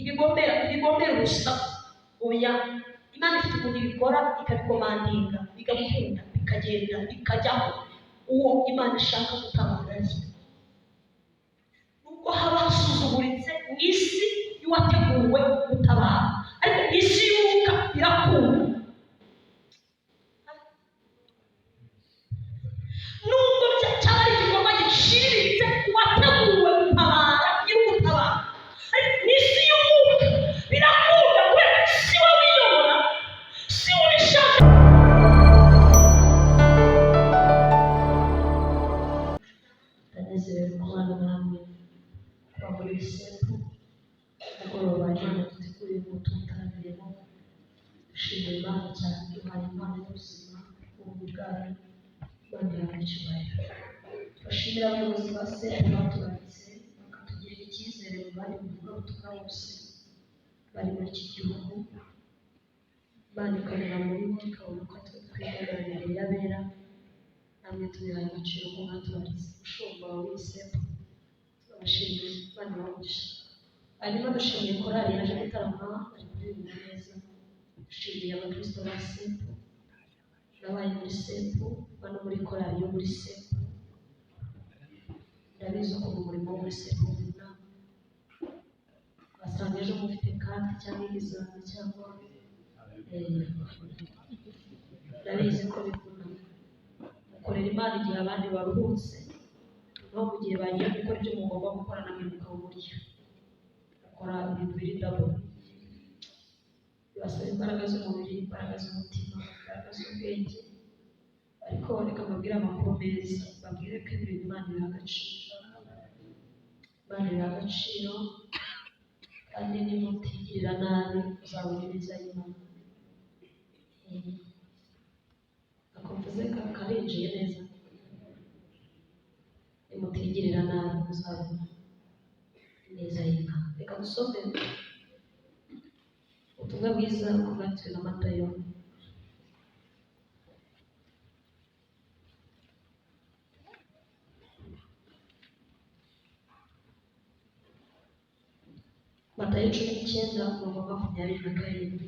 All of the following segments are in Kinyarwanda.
ibigombera ubusa. Oya, Imana ifite ukuntu ibikora, ikabikomandinga, bigakunda, bikagenda, bikajyaho uwo Imana ishaka gutabara. Nubwo haba hasuzuguritse mu isi y'uwateguwe gutabara, ariko isi y'umwuka irakunda. Nubwo cyaba ari igikorwa giciriritse uwateguwe gutabara y'ugutabara, ariko isi y'umwuka birakunda kubera si wowe wiyobora, si wowe ubishaka. Ndanezerewe kubana namwe kuba muri Sempo. Mugoroba Imana duteguriye ngo tuwutaramire, dushimira Imana cyane, duhaye Imana y'ubuzima ubu bwayo, Imana yawe icyubahiro. Bashimira abayobozi ba Sempo baturanitse bakatugirira icyizere mu bari mu butumwa bose bari muri iki gihugu. Imana ikorera muri bo, ikabona ko twihagarariye y'abera, namwe tubihaye agaciro ko mwaturanitse. Umushumba wa Sempo turabashimiye, Imana ibamugisha. Hanyuma dushimiye korali yaje gutarama, bari kuririmba neza. Dushimiye abakristo ba Sempo n'abari muri Sempo, bano muri korali yo muri Sempo. Ndabizi ko umurimo wo muri Sempo uvuna, basanga ejo mufite kandi cyangwa ibizami cyangwa ndabizi ko bikunda. Mukorera Imana igihe abandi baruhutse, no mu gihe bagiye gukora ibyo mugomba gukora namwe mukawuburyo. Mukora ibintu biri dabo, bibasaba imbaraga z'umubiri, imbaraga z'umutima, imbaraga z'ubwenge, ariko reka mbabwire amakuru meza, mbabwire ko ibintu Imana iha agaciro. Imana iha agaciro, kandi nimutigirira nabi uzabona ibyiza y'Imana. Akomvuze karinjiye neza. Nimutigirira nabi uzabona neza y'Imana. Reka dusome ubutumwa bwiza bwanditswe na Matayo. Matayo 19:27.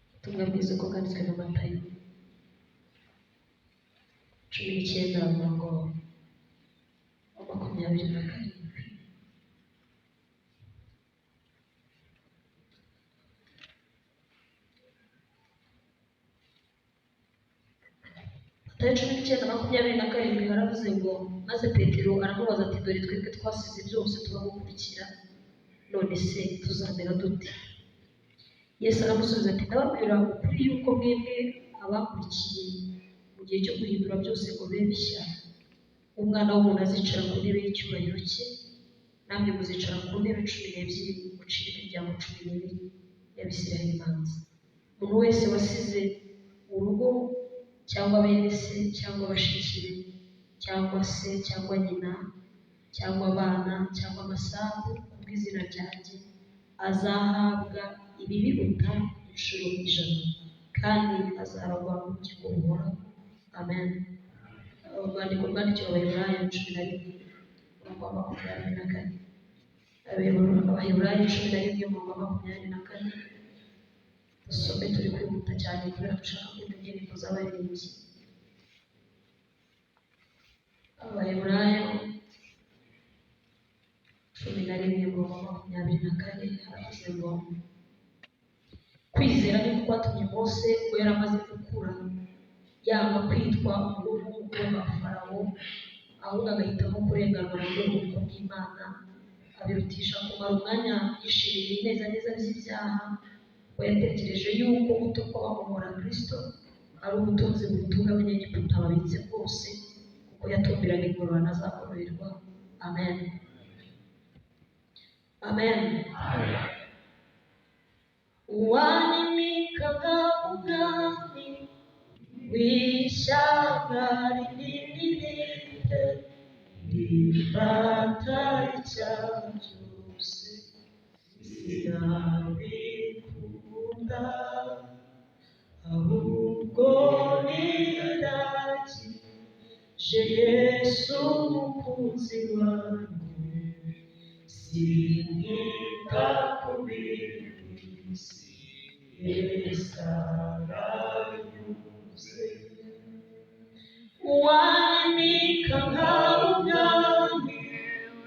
Ubutumwa bwiza bwanditswe na Matayo 19:27. Matayo 19:27 haravuze ngo, maze Petero aramubaza ati, dore twebwe twasize byose tubagukurikira, none se tuzamera dute? Yesu aramusubiza ati, ndababwira ukuri yuko mwebwe abakurikiye mu gihe cyo guhindura byose ngo bibe bishya, Umwana w'umuntu azicara ku ntebe y'icyubahiro cye, namwe muzicara ku ntebe 12 mucire imiryango 12 y'Abisirayeli imanza. Umuntu wese wasize urugo cyangwa bene se cyangwa bashiki be cyangwa se cyangwa nyina cyangwa abana cyangwa amasambu kubw'izina ryanjye, azahabwa ibibiruta inshuro 100, kandi azaragwa mu bugingo buhoraho. Amen. Urwandiko rwandikiwe Abaheburayo 11:24. Abaheburayo 11:24. Dusome turi kwihuta cyane kubera dushaka kumva indirimbo z'abaririmbyi. Abaheburayo 11:24 haravuze ngo, kwizera ni kwatumye Mose ubwo yari amaze gukura yanga kwitwa umuhungu w'umukobwa wa Farawo, ahubwo agahitamo kurenganura mu bwoko bw'Imana, abirutisha kumara umwanya yishimira ineza by'ibyaha. We yatekereje yuko gutukwa bamuhora Kristo ari ubutunzi butunga abanyegiputa babitse bwose, kuko yatumbiraga ingororano azagororerwa. Amen. Amen. Uwanyimikaga ubwami w'ishyanga rinini rite, rifata icyaha cyose, sinabikunda, ahubwo niragije Yesu umukunzi wanjye,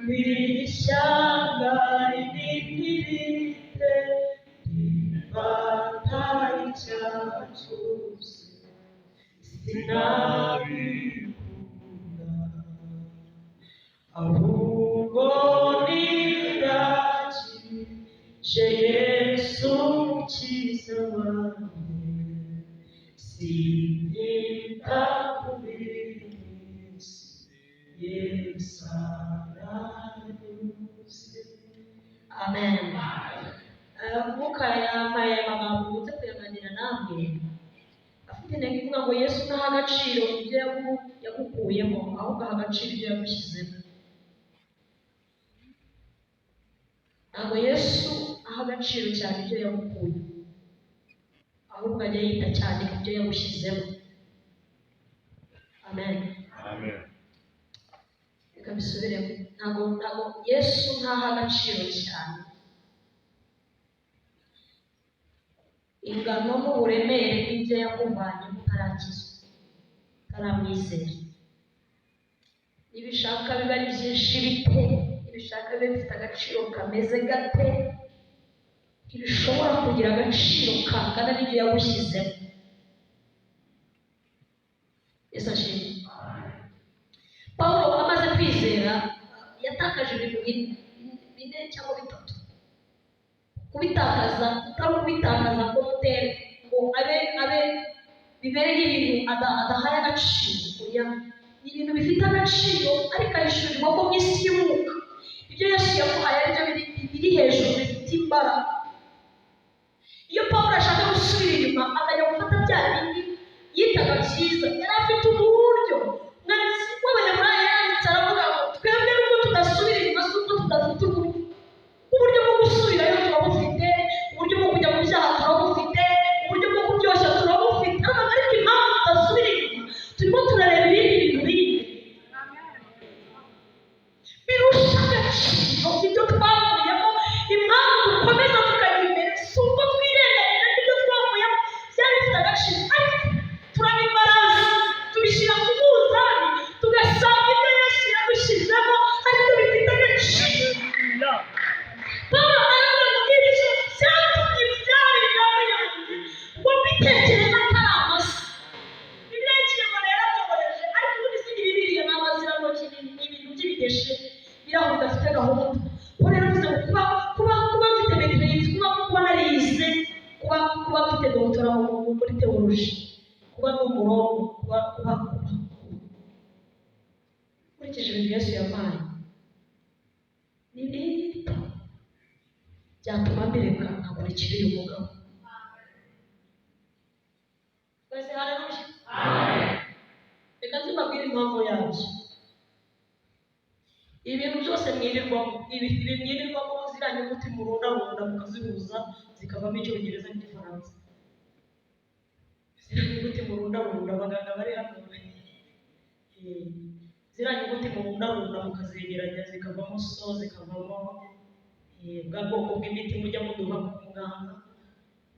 w'ishyanga rinini rite rifata icyaha cyose sinabikunda ahubwo niragije Yesu umukiza wanjye sinita ku b'isi Yesu aranyuze. Amen. Mwuka yampaye amagambo muze kuyaganira namwe afite intego ivuga ngo Yesu ntaha agaciro ibyo yagukuyemo ahubwo aha agaciro ibyo yagushyizemo. Ntabwo Yesu aha agaciro cyane ibyo yagukuye ahubwo ajya yita cyane ku byo yagushyizemo. Amen. Amen. Reka bisubiremo. Ntabwo Yesu ntaha agaciro cyane ingano n'uburemere bw'ibyo yakuvanyemo utarakizwa utaramwizera. Ibishaka biba ari byinshi bite, ibishaka biba bifite agaciro kameze gate, ntibishobora kugira agaciro kangana n'ibyo yagushyizemo. Yesu ashimwe. Pawulo amaze kwizera yatakaje ibintu bine cyangwa bitatu. Kubitakaza utari ukubitakaza ngo mutere ngo abe bibereye ibintu adahaye agaciro. Ni ibintu bifite agaciro ariko ahishurirwa ko mu isi y'umwuka ibyo Yesu yamuhaye aribyo biri hejuru bifite imbaraga. Iyo Pawulo ashaka gusubira inyuma akajya gufata bya bindi yitaga byiza, yari afite uburyo w'abanyamahanga yanditse aravuga ngo twebwe n'ubwo tudasubira inyuma si uko tudafite uburyo bwo gusubirayo turabufite, uburyo bwo kujya mu byaha turabufite, uburyo bwo kuryoshya turabufite, ariko impamvu tudasubira inyuma turimo turareba ibindi bintu bindi birusha agaciro ibyo twavuyemo. Impamvu dukomeza tukajya imbere si uko twirengagije ibyo twavuyemo byari bifite agaciro, ariko turabibaraza tubishyira ku munzani tugasanga ibyo Yesu yadushyizemo ariko bifite agaciro. Pawulo aravuga ngo ibyo byatumye ibyari ingano yanjye ngo mbitekereza atari amasa. Bibiliya y'Ikinyarwanda yarabyoroheje ariko ubundi si Bibiliya ni amazirantoki, ni ibintu by'ibideshe biri aho bidafite gahunda. Ubu rero bivuze ngo kuba mfite metirezi, kuba narize, kuba mfite dogitora muri teoloji, kuba ni umurongo, kuba nkurikije ibintu Yesu yampaye ni bito byatuma mbireka nkakurikira uyu mugabo. Twese haleluya. Reka nzibabwire impamvu yabyo. Ibintu byose mwirirwamo ziriya nyuguti murundarunda mukazihuza zikavamo Icyongereza n'Igifaransa. Ziriya nyuguti murundarunda abaganga bari hano ziriya nyuguti murundarunda mukazegeranya zikavamo so, zikavamo bwa bwoko bw'imiti mujya muduha ku muganga,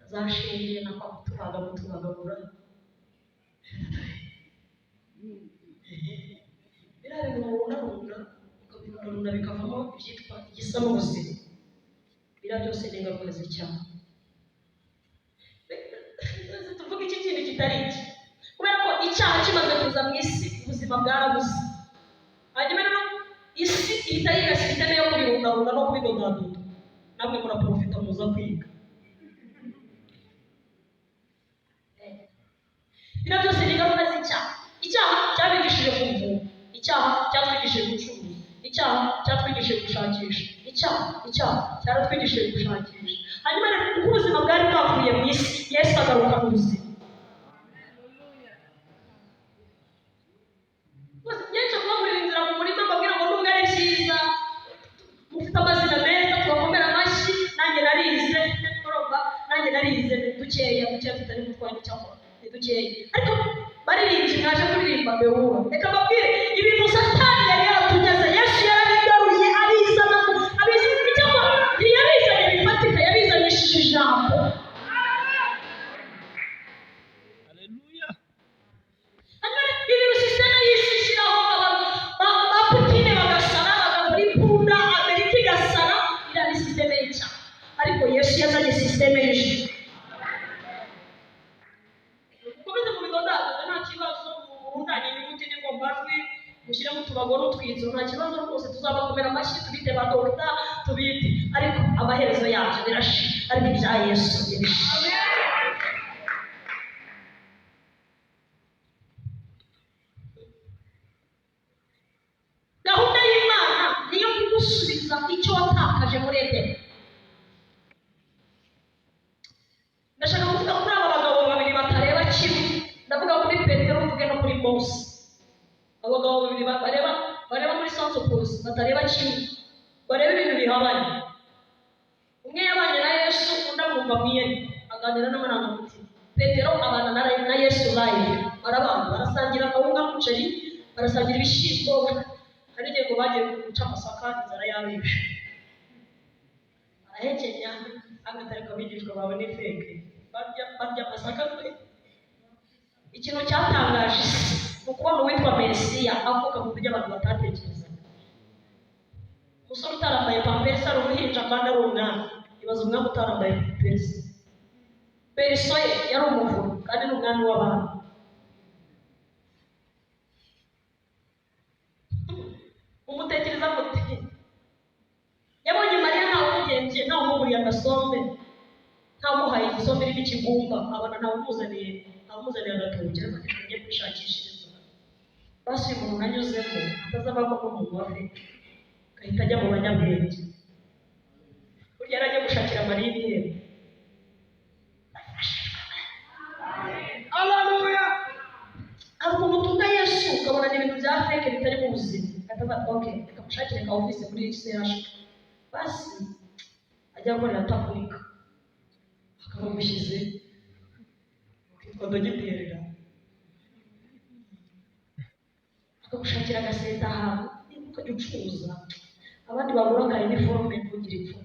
za shinge na kwa tubagabura. Biriya bintu murundarunda ukabirundarunda bikavamo ibyitwa igisa n'ubuzima. Biriya byose ni ingaruka z'icyaha. Tuvuga iki kintu kitari iki, kubera ko icyaha kimaze kuza mu isi ubuzima bwarabuze. Hanyuma rero isi ihita yigasira iteme yo kubirundarunda no kubidodadura. Namwe muraprofita muza kwiga. Biriya byose ni ingaruka z'icyaha. Icyaha cyabigishije kuvura, icyaha cyatwigishije gucuruza, icyaha cyatwigishije gushakisha, icyaha cyaratwigishije gushakisha. Hanyuma rero uko ubuzima bwari bwavuye mu isi Yesu agaruka mu buzima. Yesu kubagurira inzira mu murima mbabwira ngo nubwo ari byiza mufite amazina meza tubakomera amashyi, nanjye narize dukeya tutari gutwara cyangwa ni dukeya, ariko baririmbye mwaje kuririmba Bewura. Reka mbabwire ibintu Satani yari yaratunyaze Yesu yarabigaruye abizana cyangwa ntiyabizanye bifatika, yabizanishije ijambo. Haleluya. Ibintu sisiteme y'isi ishyiraho ba Putine bagasara bagakora ikunda Amerika igasara, iriya ni sisiteme y'icyaha. Ariko Yesu yazanye sisiteme y'ijuru. Mukomeze mu bidondaza nta kibazo, murundanye inyuguti n'ingombajwi, mushyiremo utubago n'utwitso, nta kibazo rwose, tuzabakomera amashyi tubite ba dogita tubite, ariko amaherezo yabyo birashira, ariko ibya Yesu birashira. Gahunda y'Imana niyo kugusubiza icyo watakaje muri Edeni. Ndashaka kuvuga kuri aba bagabo babiri batareba kimwe, ndavuga kuri Petero, mvuge no kuri Mose. Abagabo babiri bareba muri sansopozi, batareba kimwe, bareba ibintu bihabanye. Umwe yabanye na Yesu, undi amwumva mwiyeri, aganira n'amarangamutima. Petero abana na Yesu live, barabana, barasangira akawunga n'umuceri, barasangira ibishyimbo. Hari igihe ngo bagiye guca amasaka, inzara yabishe, arahekenya, agatarika abigishwa bawe ni feke, barya amasaka twe. Ikintu cyatangaje ni ukubona uwitwa Mesiya avuka mu buryo abantu batatekerezaga. Umusore utarambaye pampesi ari uruhinja kandi ari umwana. Ibaza umwami utarambaye pampesi. Periso ye yari umuvuro kandi ni umwami w'abantu. Umutekereza muti yabonye Mariya ntawe umugenzi, ntawe umuguriye agasombe, ntawe umuhaye igisombe irimo ikigumba, abona ntawe umuzaniye agatoki, ariko agiye kwishakishiriza. Basuye umuntu nanyuzemo atazavamo nk'umuntu w'afite, agahita ajya mu banyabwenge. Burya yari agiye gushakira Mariya ibihembo. Haleluya! Hari umuntu utunga Yesu ukabona ni ibintu bya feke bitari mu buzima. Okay, reka mushakire ka office muri CH. Basi ajya gukorera tapunika, akabamushyize ukitwa dogiterera, akagushakira agaseta ahantu ukajya ucuruza. Abandi bagura ka uniforme ntugire ipfa,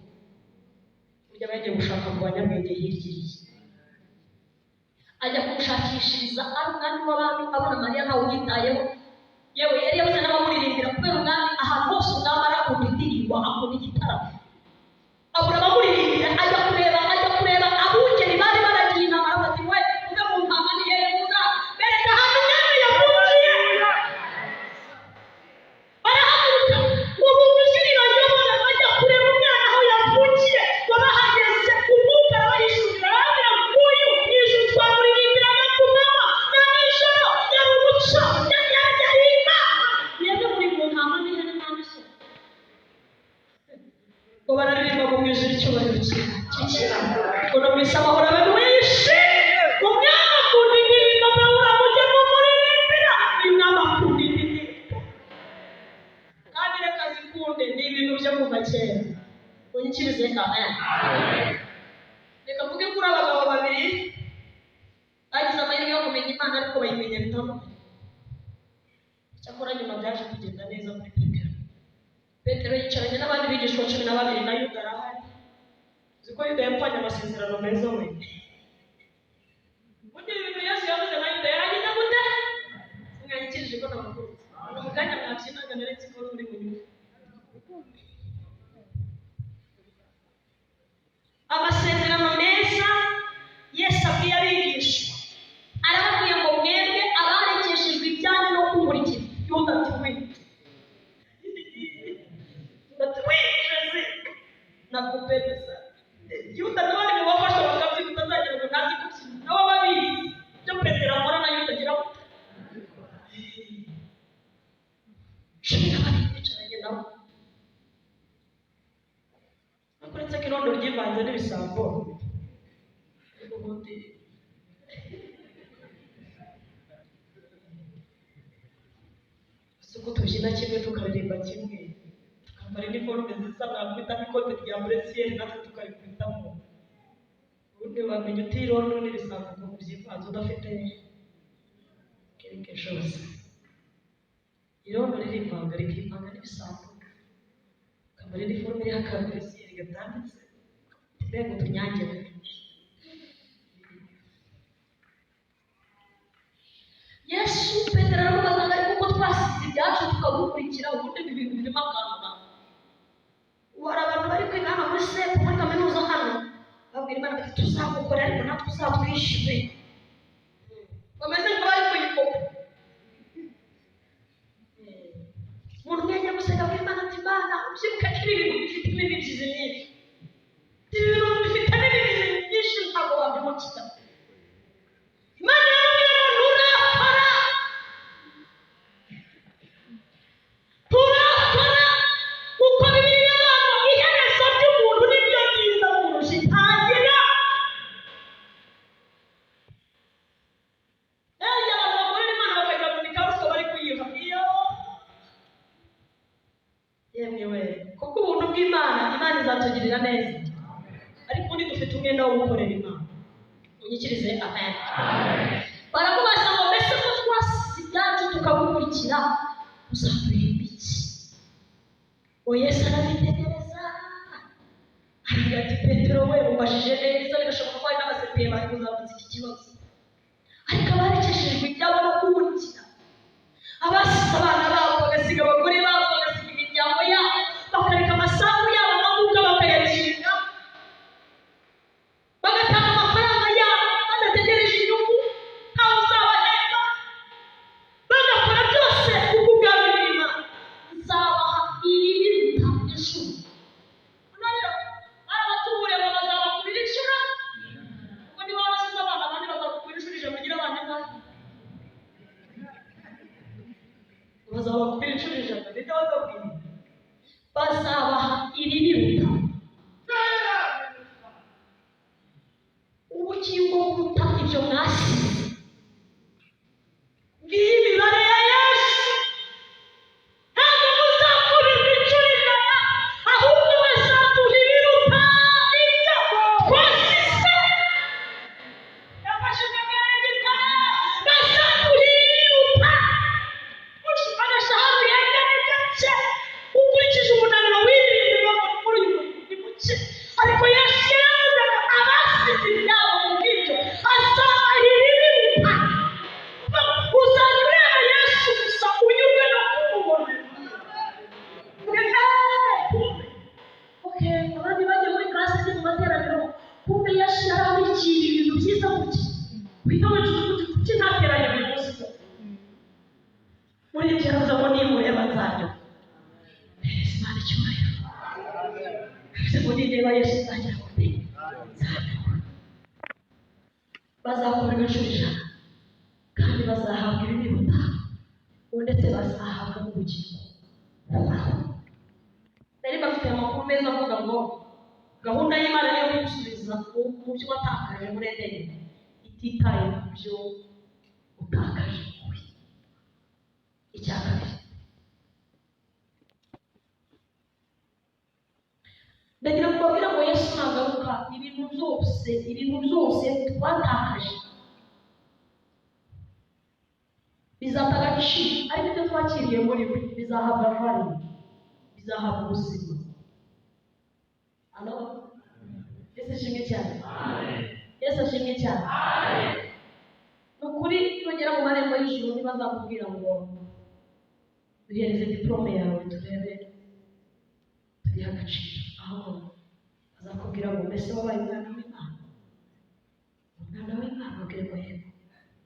burya bagiye gushaka mu banyabwenge hirya. Ajya kumushakishiriza ari umwami w'abami, abona Mariya ntawe uyitayeho. Yewe yari yabuze n'abamuririmbira, kubera umwami ahantu hose umwami arakunda indirimbo, akunda igitaramo. Abura abamuririmbira, ajya kureba abungeri bari baragiye inama, bati we umwe mu ntama ntiyeremuza, bereka ahantu umwami yavukiye. Barahaguruka ngo bumvise ntibanyobora, bajya kureba umwana aho yavukiye. Babahageze umwuka arabahishurira, arababwira ngo uyu ni ijuru twamuririmbiraga ku manywa na nijoro, yari umuco, ngo bararirimba ngo mu ijuru icyubahiro cy'ikira, ngo no mu isi amahoro abe menshi. Umwami akunda indirimbo, mwabura mujye mumuririmbira. Umwami akunda indirimbo kandi reka zikunde, ni ibintu byo kuva kera. Unyikirize amen. Reka mvuge kuri abagabo babiri bagize amahirwe yo kumenya Imana, ariko bayimenya bitandukanye. Cyakora nyuma byaje kugenda neza muri Petero yicaranye n'abandi bigishwa 12 na Yuda arahari. Uzi ko Yuda yapfanye amasezerano meza we. Burya ibintu Yesu yavuze na Yuda yaragize gute? Mwanyikirije ko namakuru. Umuganya mwakinaga neretse ko muri mu nyuma. Amasezerano meza Yesu abwiye abigishwa, arababwiye ngo mwebwe abarekeshejwe ibyanyu no kumurikira. Yuda ati we nakupendeza. Yuda nawe ni wafasha wakati utazagira ngo ntazi kubyina, nabo babizi byo Petero akora na Yuda agira ngo shimira bari bicaranye nabo. Akuretse ko irondo ryivanze n'ibisambo, ubundi suko tubyina kimwe tukaririmba kimwe, tukambara iniforume zisa, mwakwita ikote rya buresiyeri natwe tukarikubitamo. Ubundi wamenya uti irondo n'ibisambo ngo byivanze udafite quelque chose. Irondo ririvanga rikivanga n'ibisambo, ukambara iniforume y'aka buresiyeri gatanditse, mbega utunyangire. Yesu Petero aramubaza ngo ariko ko twasize ibyacu tukagukurikira, ubundi ibintu birimo akantu. bakabwira Imana bati tuzagukorera ariko natwe uzatwishyure. Bameze nk'abari kuyikopa. Umuntu umwe guseka kuri Imana ati Imana ubyibuka ko ibi bintu bifite imibyizi myinshi. Ibi bintu bifite imibyizi myinshi ntabwo wabimukira. Imana yambwiye ngo nturakora. Turakora kuko Bibiliya ivuga ngo iherezo ry'umuntu niryo ryiza kurusha itangira. Abantu bakorera Imana bakajya mu mikariso bari kuyiha. Yemwe kuko ubuntu bw'Imana, Imana izatugirira neza. Ariko ubundi dufite umwenda wo gukorera Imana. Unyikirize amen. Barakubaza ngo mbese ko twasize ibyacu tukagukurikira uzaduhemba iki? Yesu arabitegereza aravuga ati Petero we ubashije neza, birashoboka ko hari n'abasepeye bari kuzamutsa iki kibazo. Ariko abarekeshejwe ibyabo no kuwurikira, abasize abana babo bagasiga abagore babo bagasiga imiryango yabo bakareka amasambu yabo amaguka bakayakinga, bagatanga amafaranga yabo badategereje inyungu ntawe uzabahemba, bagakora byose kuko ubwami bw'Imana nzabaha ibiruta inshuro. Rero arabatubure ngo bazabakubira inshuro, ubwo niba warasize abana abandi bazakubira inshuro ijana ugira abana ngaho bazabakubira inshuro ijana. Nibyo bazabwira, bazabaha ibiruta ubugingo buruta ibyo mwasize. Ngiyi imibare ya Yesu. Ntabwo muzakubirwa inshuro ijana, ahubwo bazaduha ibiruta ibyo twasize. Yafashe akagare gikora bazaduha ibiruta. Ushobora hafi y'akagare gace ukurikije umunaniro w'ibintu biba muri uyu ni muke, ariko Yesu yaravuze ngo abasize ibyabo mu bw'ibyo azabaha ibiruta. Uzajya ureba Yesu gusa unyurwe no kumubona. Abandi bagiye muri classe mu materaniro, kumbe Yesu yarabikiye ibintu byiza gutya. Witonde kuki ntateranye buri munsi ko muri ibyo yaravuze ngo nimureba nzajya Imana icyubahiro. Bivuze ngo nireba Yesu nzagera ku mbere nzajya. Bazakora inshuro ijana kandi bazahabwa ibiruta, ndetse bazahabwa n'ubugingo buhoraho. Nari bafite amakuru meza avuga ngo gahunda y'Imana niyo gusubiza mu byo watakaje muri Edeni ititaye ku byo utakaje wowe. Icya kabiri, ndagira ngo mbabwire ngo Yesu nagaruka ibintu byose twatakaje bizata agaciro, ariko ibyo twakiriye muri we bizahabwa value, bizahabwa ubuzima. Yesu ashimwe cyane. Yesu ashimwe cyane. Ni ukuri nugera mu marembo y'ijuru ntibazakubwira ngo duhereze diplome yawe turebe tugihe agaciro, ahubwo bazakubwira ngo mbese wabaye umwana w'Imana. Umwana w'Imana ubwire ngo yego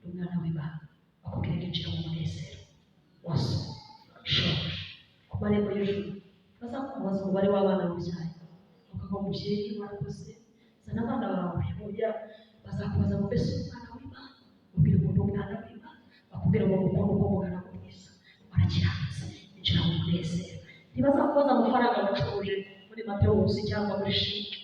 ni umwana w'Imana, bakubwira igiciro mu munezero wose shoje ku marembo y'ijuru. Bazakubaza umubare w'abana mubyaye, ukavuga umubyeyi warakoze zana abana bawe ujya. Bazakubaza ngo mbese umwana w'Imana, ubwire ngo ni umwana w'Imana, bakubwira ngo uko umwana mwiza warakiranutse injira mu munezero. Ntibazakubaza amafaranga bacuruje muri Matewusi cyangwa muri Shike,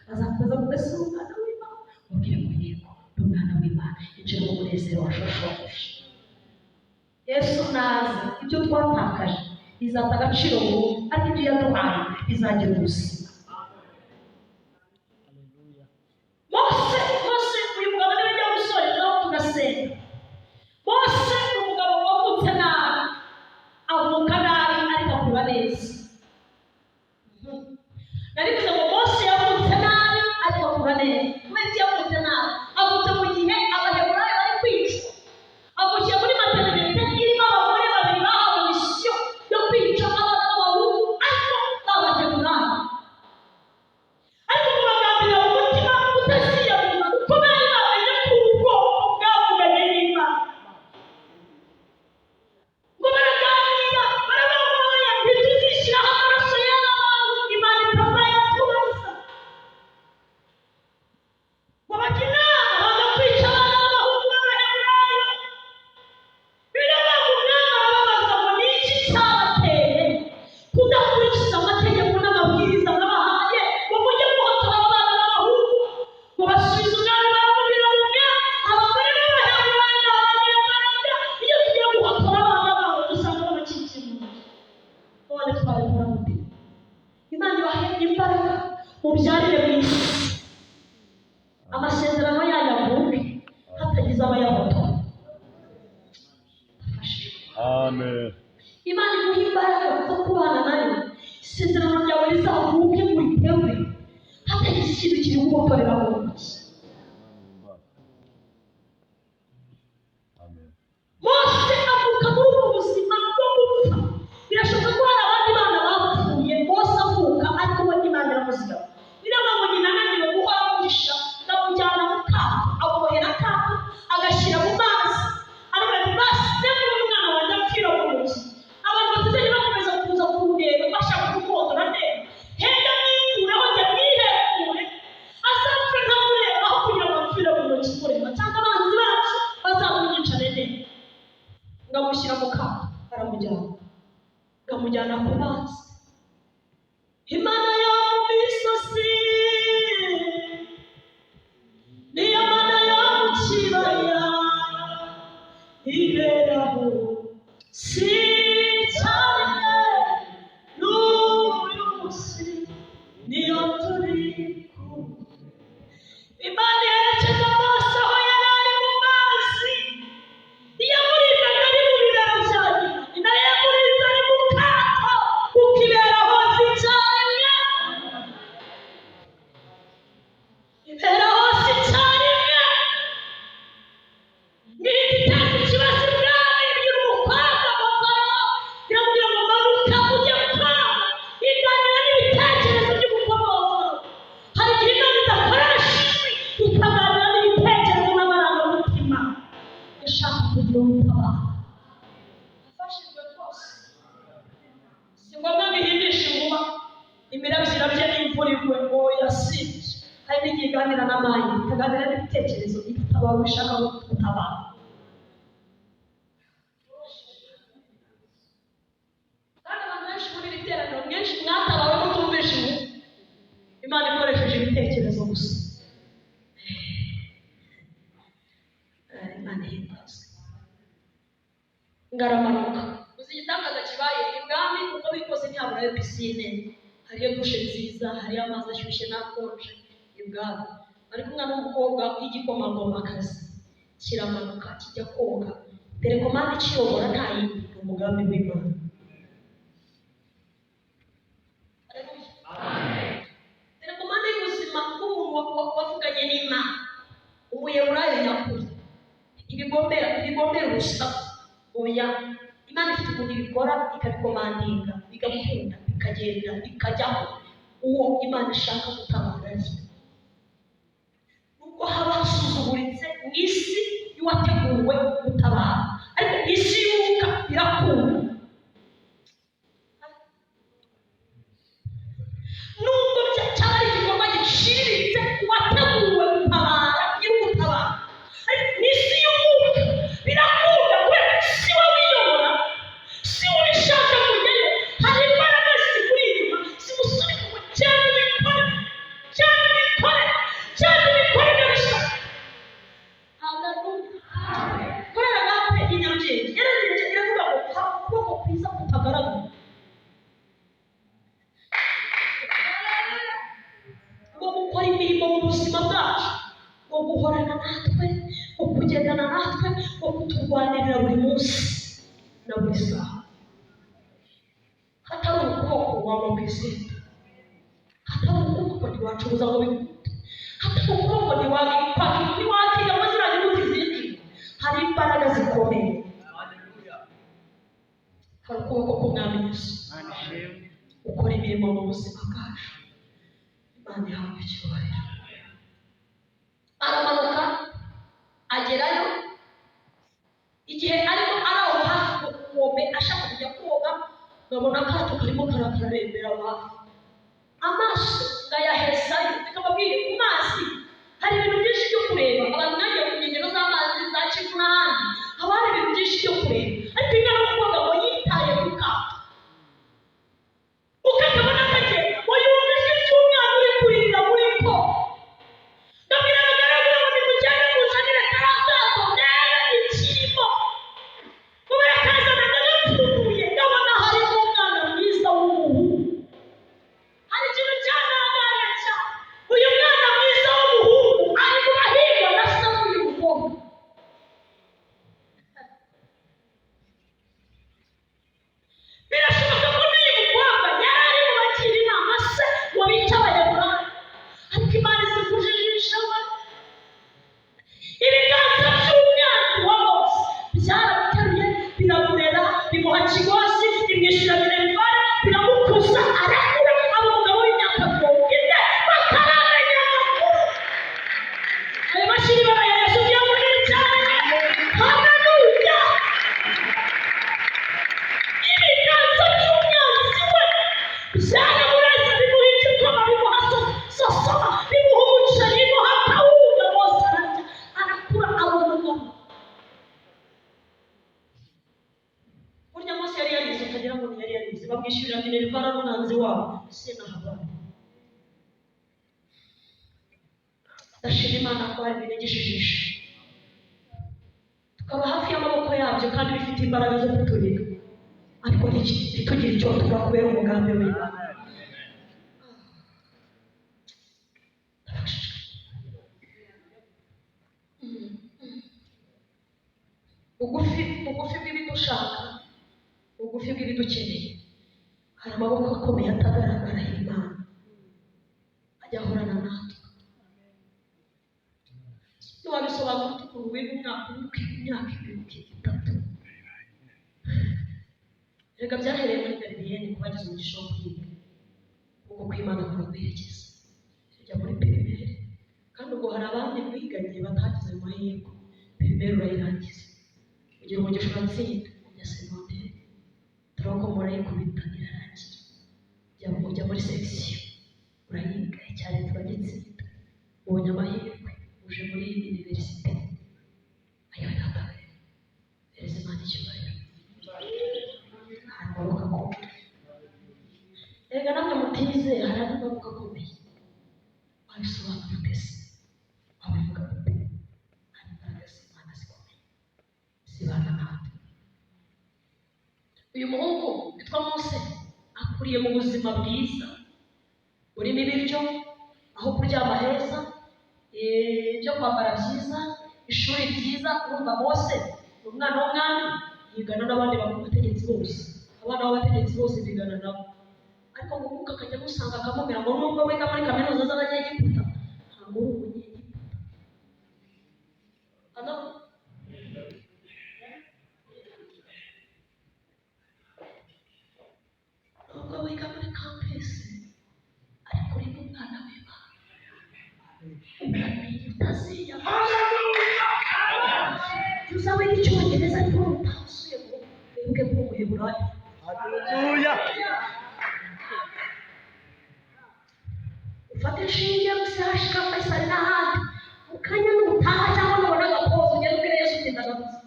bazakubaza ngo mbese umwana w'Imana, ubwire ngo yego ni umwana w'Imana injira mu munezero washoshoje. Yesu naza ibyo twatakaje bizata agaciro ubu, ariko ibyo yaduhaye bizagira ubuzima. Mose uyu mugabo niwe ajya gusorezaho tugasenga. Mose ni umugabo wavutse nabi, avuka nabi ariko akura neza. Narivuze ngo Mose yavutse nabi ariko akura neza. Kubera iki yavutse nabi? Avutse mu gihe Abaheburayo bari kwicwa, avukiye muri materinete irimo abagore babiri bahawe misiyo yo kwica abana b'abahungu ariko b'Abaheburayo. Ariko mu bagambirira mu mutima mubyarire mu isi amasezerano yanyu avuke hatagize abayahotora. Amen. Imana iguha imbaraga zo kubana nayo, isezerano ryawe rizavuke muri twebwe hatagize ikintu kiri kugukorera mu ntoki. Mose avuka muri ubu buzima bwo gupfa. Birashoboka ko hari abandi bana bapfuye, Mose avuka ariko we Imana iramuzigama. Biravuga ngo nyina ananiwe guhora amugisha, amujyana mu kato, amubohera akato, agashyira mu mazi, aravuga ati basi ndabona umwana wanjye apfira mu ntoki. Abantu batazajya bakomeza kuza kumureba bashaka kumwondora neza. Henda mwikureho njya mwihekure, azapfe ntamureba aho kugira ngo apfire mu ntoki mureba, cyangwa abanzi bacu bazamwicane neza. Ngamushyira mu kato, aramujyana ku mazi. Imana yo mu misozi niyo Mana yo mu kibaya iberaho, si cyane n'uyu munsi niyo turi kumwe. Imana yerekeza Mose aho yari ari mu mazi, yamurindaga ari mu bibero bya nyina, ni nayo yamurinze ari mu kato kuko iberaho si cyane, iberaho si cyane. N'igiteza ikibazo ibwami bwira umukobwa Farawo, iramubwira ngo manuka ujye kwanga, iganira n'ibitekerezo by'umukobwa wa Farawo. Hari igihe Imana idakoresha ijwi, ikaganira n'ibitekerezo n'amarangamutima ishaka kugira ubutabara. Afashijwe rwose, si ngombwa ngo ihindishe inkuba, imirabyo irabye n'imvura igwe ngo yasibye. Hari n'igihe iganira n'amayeri, ikaganira n'ibitekerezo igatabara uwo ishaka gutabara. Kandi abantu benshi muri iri teraniro mwinshi mwatabawe mutumvishe inkuru, Imana ikoresheje ibitekerezo gusa. Imana ihimbaza. Ngaramanuka, uzi igitangaza kibaye ibwami kuko bikoze ntihaburayo pisine, hariyo dushe nziza, hariyo amazi ashyushye n'akonje ibwami. Bari kumwe n'umukobwa w'igikomangomakazi, kiramanuka kijya koga. Telekomande ikiyobora nta yindi, ni umugambi w'Imana. Telekomande y'ubuzima bw'umuntu wavuganye n'Imana, umuyeburayo nyakuri. Ibigombera urusaku, oya. Imana ifite ukuntu ibikora, ikabikomandinga, bigakunda, bikagenda, bikajyaho uwo Imana ishaka gutabara. Nubwo haba hasuzuguritse mu isi y'uwateguwe gutabara, ariko mu isi y'umwuka birakunda. Nubwo cyaba ari igikorwa giciriritse, uwateguwe gutabara nyir'ugutabara, ariko mu isi y'umwuka birakunda, kubera si we wiyobora, si we ubishaka kujyayo. Hari imbaraga zikuri inyuma zimusunika ngo cyane ubikore, cyane ubikore, cyane ubikore ndabishaka. Haleluya. Kubera gate inyabwenge yararembye, iravuga ngo hari ukuboko kwiza kutagaragara. Ngo gukora imirimo mu buzima bwacu, ngo guhorana natwe, ngo kugendana natwe, ngo kuturwanirira buri munsi na buri saha. Hatari ukuboko wamubwizita, hatari ukuboko ntiwacuruza ngo bikute, hatari ukuboko ntiwakiga amazina y'ubuti zinjira. Hari imbaraga zikomeye, hari ukuboko k'Umwami Yesu ukora imirimo mu buzima bwacu. Imana ihabwe icyubahiro. Aramanuka agerayo, igihe arimo araho hafi ku nkombe ashaka kujya koga, ngabona akato karimo kararembera aho hafi. Amaso ngayahezayo, bikababwira ku mazi hari ibintu byinshi byo kureba. Abantu bagiye ku nkengero z'amazi za Kivu n'ahandi, haba hari ibintu byinshi byo kureba, ariko iyo ari koga ngo yitaye ku kato, ukakabona kagenda ngo yumve ijwi ry'umwana uri kurira muri ko. Ndabwira abagaragu ngo nimujyane muzanire kariya kato ndebe ikirimo. Kubera kazanaga gapfunduye, ndabona harimo umwana mwiza w'umuhungu. Hari ikintu cyantangaje cyane. ndashima Imana ko hari ibintu igishijisha tukaba hafi y'amaboko yabyo kandi bifite imbaraga zo kuturinda, ariko ntitugire icyo tuba kubera umugambi w'Imana. bugufi bw'ibidushaka, bugufi bw'ibidukeneye, hari amaboko akomeye atagaragara y'Imana ajya ahorana natwe. Ntiwabisobanura ukuntu wiga umwaka umwe ukiga imyaka ibiri ukiga itatu. Erega byahereye muri garidiyeni ku bagize umugisha wo kwiga, ubwo kw'Imana kuraguherekeza ujya muri pirimeri, kandi ubwo hari abandi mwiganye batagize ayo mahirwe. Pirimeri urayirangiza ugira umugisha uratsinda, ujya segonderi turabona ko murayikubita irarangira, ujya muri sekisiyo urayiga cyane turagitsinda, ubonye amahirwe uje muri universite. Ayo ntabwo ereze Imana icyubahiro. Hari amaboko akomeye, erega namwe mutize hari amaboko akomeye. Wabisobanura ute se? Wabivuga ute? Hari imbaraga z'Imana zikomeye zibana natwe. Uyu muhungu witwa Mose akuriye mu buzima bwiza burimo ibiryo, aho kuryama heza, ibyo kwambara byiza, ishuri ryiza. Urumva Mose ni umwana w'umwami, yigana n'abandi bategetsi bose. Abana b'abategetsi bose bigana nabo, ariko ngo Mwuka akajya amusanga akamubwira ngo nubwo wiga muri kaminuza z'Abanyegiputa ntabwo uri Umunyegiputa. Nubwo wiga muri kampesi ariko uri umwana w'Imana, uramenye utaziya. Uza wiga Icyongereza ariko utasuye ngo wibuke ko Umuheburayo. Haleluya. Ufate inshinge musashika Faisal n'ahandi ukanya n'utaha cyangwa nubona agapozo ugenda ubwire Yesu uti ndagarutse.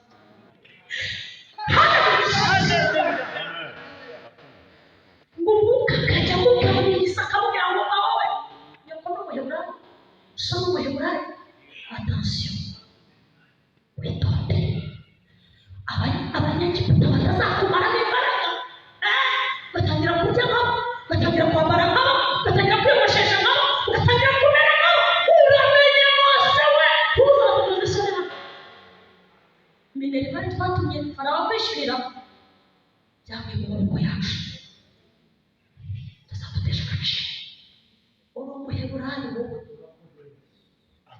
Ngo Mwuka akajya amubwira akamubwira ngo wowe nyoko n'Umuheburayo, so n'Umuheburayo, attention witonde, Abanyegiputa batazakumaramo imbaraga. Batangira kurya nkabo, batangira kwambara nkabo, batangira kwiyogoshesha nkabo, batangira kumera nkabo. Uramenye Mose we, uzakomeza isoni. Minerivare twatumye Farawo kwishyurira byavuye mu maboko yacu, tuzadutesha agaciro. Uri Umuheburayo wowe.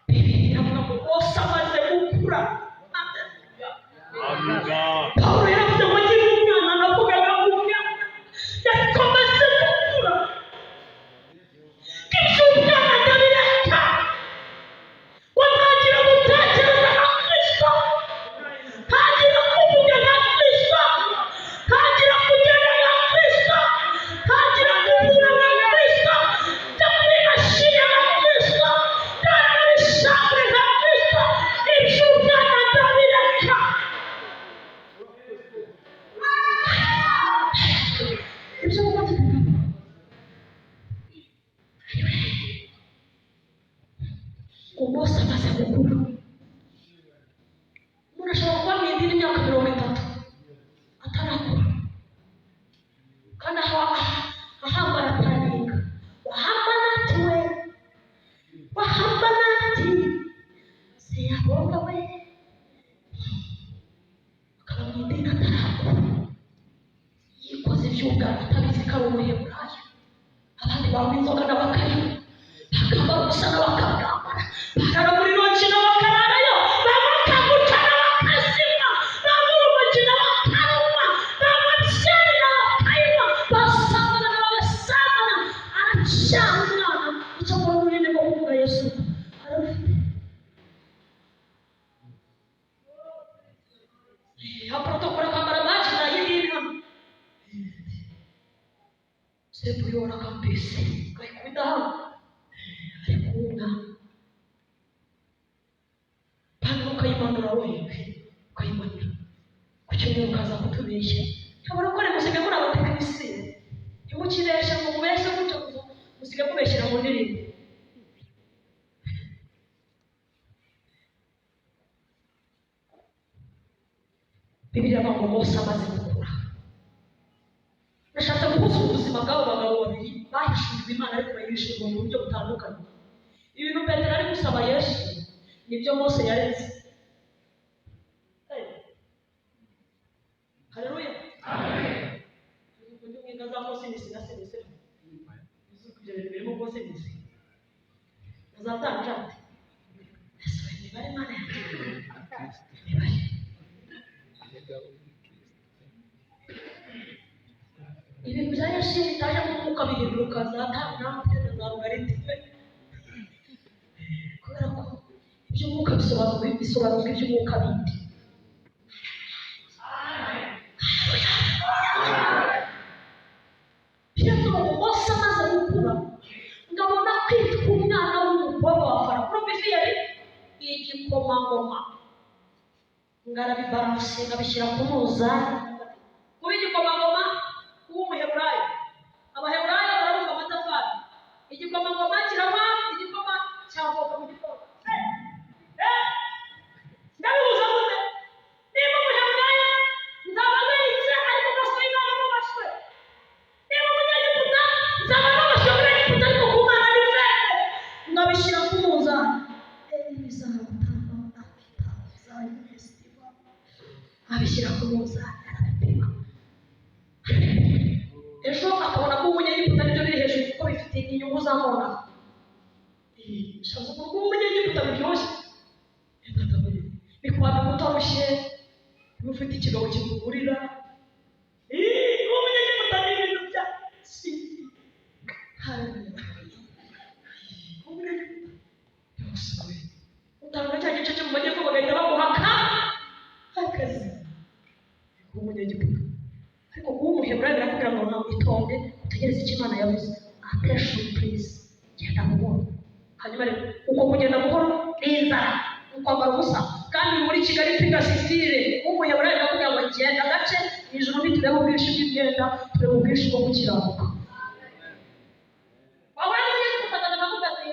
Bibiri iravuga ngo Mose amaze gukura, Pawulo yaravuze ngo ngira umwana, navugaga umwana yakomeze gukura. Iby'umwana ndabireka, ngo ntangira gutekereza nka Kristo, ntangira kuvuga nka Kristo, ntangira kugenda nka Kristo, ntangira kuvuga nka Kristo, njya muri mashini nka Kristo, ndara muri shambure nka Kristo. Iby'umwana ndabireka. Ibyo mwavuga ngo Mose amaze gukura. Umuntu ashobora kuba mu idini imyaka 30 atarakura, kandi ahambara ataringa. Wahambana ati siyabonga we, akaba mu idini atarakura, yikoze iby'ubwana atabizi ko ari Umuheburayo. Abandi banywa inzoga n'abakanywa, bakambara ubusa n'abakambara, barara muri roji n'abakararayo, bakaguca n'abakazima, banywa urumogi n'abakarunywa, banywa byeri n'abakayinywa, basambana n'abasambana. Aracyari umwana, icyakora ururimi rwo kuvuga Yesu ararufite. Protokole kwambara baji na y'idini hano sebuyora kampesi kayikubita hano ari kunga pano ukayimanura wewe, ukayimanura ku cyumweru ukaza kutubeshya. Ntabwo ko musige muri abatekinisiye, ntimukibeshya ngo mubeshye gutyo, musige mubeshyira mu ndirimbo. Bibiliya avuga ngo Mose amaze gukura. Nashatse guhuza ubuzima bw'abo bagabo babiri bahishuriwe Imana ariko bayihishurwa mu buryo butandukanye. Ibintu Petero ari gusaba Yesu nibyo Mose yaretse. Haleluya. Amen. Kundi mwiga za Mose ni sinasebese. Ibyo bintu birimo Mose ni si. Nazatanga. Yesu ni bari Imana. Ibintu bya Yesu bitaje mu mwuka bihinduka zatanga na Rugariti. Kubera ko iby'umwuka bisobanuzwa iby'umwuka bindi. Yesu Mose amaze gukura ngabona kwitwa umwana w'umukobwa wa Farawo. Profesi yari igikomangoma. Ngarabibaranse ngabishyira ku munzani. Kuba igikomangoma w'umuheburayo. Abaheburayo barabumva amatafari. Igikomangoma kiranywa igikoma cyavoka mu gitondo. Ndabibuza gute? Niba umuheburayo nzaba ngayitse ariko gaswe Imana mubashwe. Niba umunyegiputa nzaba mubashwe muri Egiputa ariko ku Mana ni feke. Ngabishyira ku munzani. Abishyira ku munzani arabipima. Ejo akabona ko umunyegiputa nibyo biri hejuru kuko bifite inyungu zamona. Shaza ko umunyegiputa biryoshye. Bikwaba kutarushye. Ufite ikigabo kikugurira. Umunyegiputa ni ibintu bya si. Utanga cya gice cyo mu majyepfo bagahita baguhaka. Akazi. Umunyegiputa. Ariko kuba umuheburayo birakubwira ngo ntabwo itonde utegereze icyo Imana yavuze. Attention please. Genda buhoro. Hanyuma rero uko kugenda buhoro n'inzara ukwambara ubusa kandi muri Kigali piga sisire. Umuheburayo birakubwira ngo genda gace ijoro bitureba ubwinshi bw'imyenda tureba ubwinshi bwo gukiranuka. Waba umunyegiputa akagenda avuga ati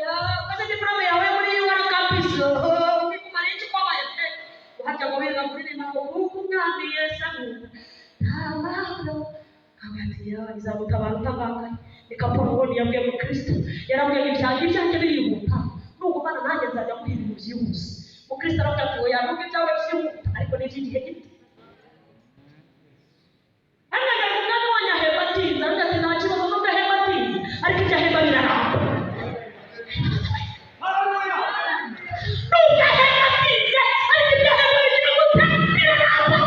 kaze diplome yawe muri Wara Campus ubikumara iki kwabaye pe uhajya ngo biga kuririmba ngo kuko umwami Yesu amunda ntabwo abatiya izagutabara utabanganye. Reka Paul ubundi yabwiye mu Kristo yarabwiye ibyanjye birihuta nugumana nanjye nzajya guha ibintu byihuse. Mu Kristo aravuga ati oya nubwo ibyawe byihuta ariko ni iby'igihe gito. Anyaga kumwana wanjye ahemba atinze aravuga ati nta kibazo nubwo ahemba atinze ariko ibyo ahemba biraramba. Nubwo ahemba atinze ariko ibyo ahemba biraramba.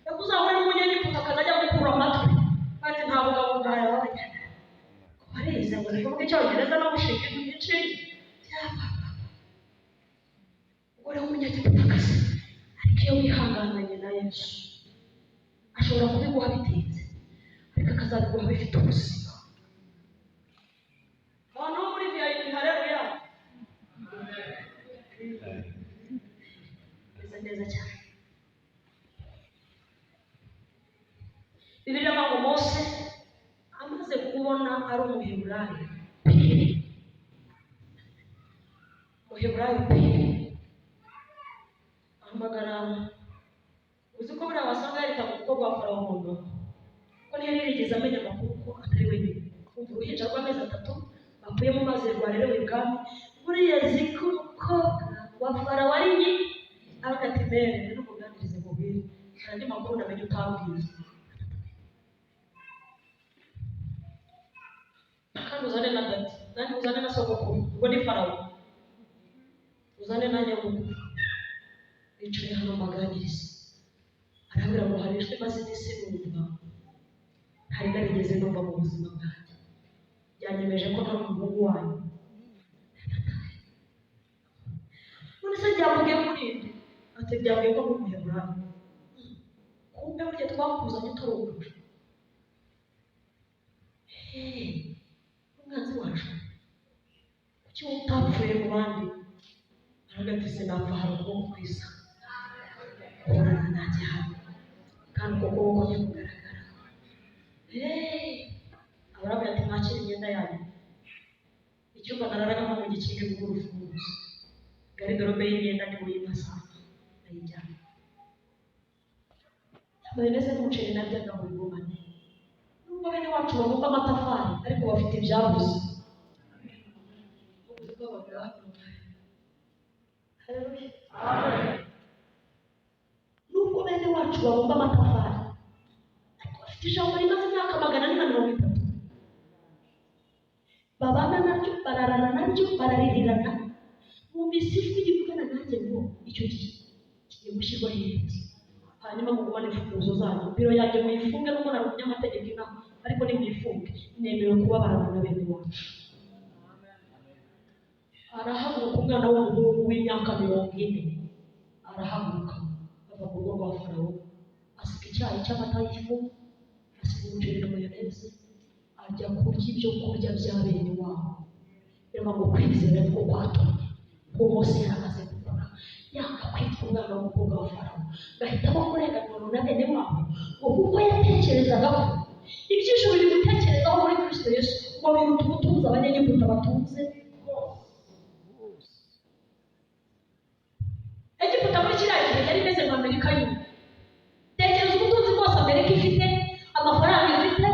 Yakuzahura umunyegiputa akazajya gukura amatwi kandi nta bugabo bwayabaye. Warize ngo nivuge Icyongereza no gushika igice cyapapa. Uri umunyegiputa akazi ariko iyo wihanganye na Yesu ashobora kubiguha bitinze ariko akazabiguha bifite ubuzima. Abantu bo muri VIP haleluya. Beza neza cyane. Bibiliya avuga ngo Mose amaze kubona ari umuheburayo. Umuheburayo ahamagara uzi ko buriya wasanga yarita mu mukobwa wa Farawo mu ndobo ko ntiyari yarigeze amenya amakuru ko atari wenyine. Kumva uruhinja rw'amezi 3 bakuye mu mazi rwarerewe ibwami buriya azi ko umukobwa wa Farawo ari nyi arakati mere n'umuganirize mu biri kandi makuru namenye utambwiye. Kandi uzane na dati nanjye uzane na sogokuru ubwo ni Farawo, uzane na nyogokuru, bicaye hano baganiriza. Arabwira ngo hari ijwi maze iminsi numva ntari narigeze numva mu buzima bwanjye, byanyemeje ko ntari umuhungu wanyu. None se byamubwiye muri ibyo? Ati byamubwiye ko muri Umuheburayo. Kumbe burya twakuzanye utari umuco. Umwanzi wacu kuki utapfuye mu bandi? Aragati se napfa hari ukuboko kwiza kubonana nanjye hano kandi uko kuboko kujya kugaragara. Abarabwira ati mwakire imyenda yanyu, icyumba nararagamo mu gikingi bw'urufunguzo, garidobe y'imyenda ni muyimazana ayijyana. Yambaye neza n'umuceri naryaga buri ngomane. Nubwo bene wacu babumba amatafari ariko bafite ibyabuze. Nubwo bene wacu babumba amatafari ariko bafite ijambo rimaze imyaka 430. Babana naryo, bararana naryo, bararirirana. Mwumvise ijwi rivugana nanjye ngo icyo gihe kigiye gushyirwaho iherezo, hanyuma mugumane imfunguzo zanyu. Biro yanjye muyifunge nubwo nari umunyamategeko inama, ariko nimuyifunge nemerewe kubabarana na bene wacu. Arahaguruka umwana w'umuhungu w'imyaka 40, arahaguruka ava mu rugo rwa Farawo, asiga icyayi cy'amata y'ifu, asiga umuceri na mayoneze, ajya kurya ibyo kurya bya bene wabo. Reba ngo kwizera niko kwatumye ko Mose yaramaze gukora yanga kwitwa umwana w'umukobwa wa Farawo, gahitamo kurenganura na bene wabo ngo kuko yatekerezaga ko iby'ijuru biri gutekerezaho muri Kristo Yesu ngo biruta ubutunzi abanyegiputa batunze. Egiputa muri kiriya gihe yari imeze nka Amerika y'ubu. Tekereza ubutunzi bwose Amerika ifite, amafaranga ifite,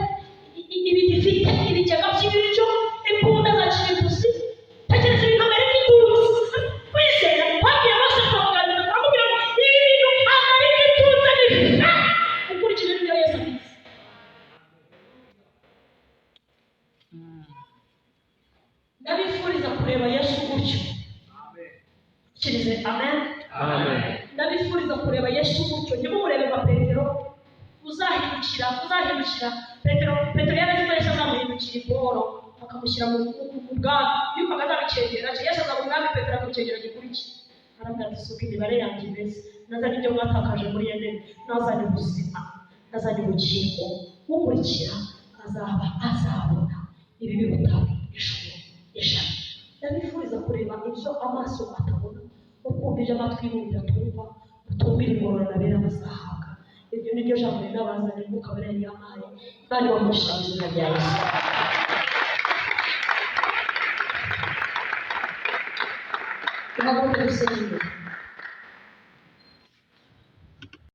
ibintu ifite, ibigega by'ibiryo, imbunda za kirimbuzi. Tekereza ibintu Amerika itunze. Kwizera kwagiye bose kubaganiriza baramubwira ngo ibi bintu Amerika itunze ni bifite. Ukurikije ibyo Yesu abizi. Ndabifuriza kureba Yesu gutyo. Kirize amen. Amen. Ndabifuriza kureba Yesu gutyo. Ntimumurebe nka Petero uzahindukira. Petero yarazi ko Yesu azamuhindukira iboro akamushyira mu bwami. Yuko azabicengera, Yesu aza mu bwami, Petero akamucengera gikurikiye. Arambwira ati suka imibare yanjye imeze, nazanye ibyo mwatakaje muri Edeni, nazanye ubuzima, nazanye ubugingo. Ukurikira azabona ibi biruta ijuru eshatu. Ndabifuriza kureba ibyo amaso atabona, ukumva ibyo amatwi yumva atumva, mutumvira ingororano abera bazahabwa. Ibyo ni byo jambo rinabazanye Mwuka Wera yampaye, kandi bamugisha mu izina rya Yesu. Tuhaguruke dusenge.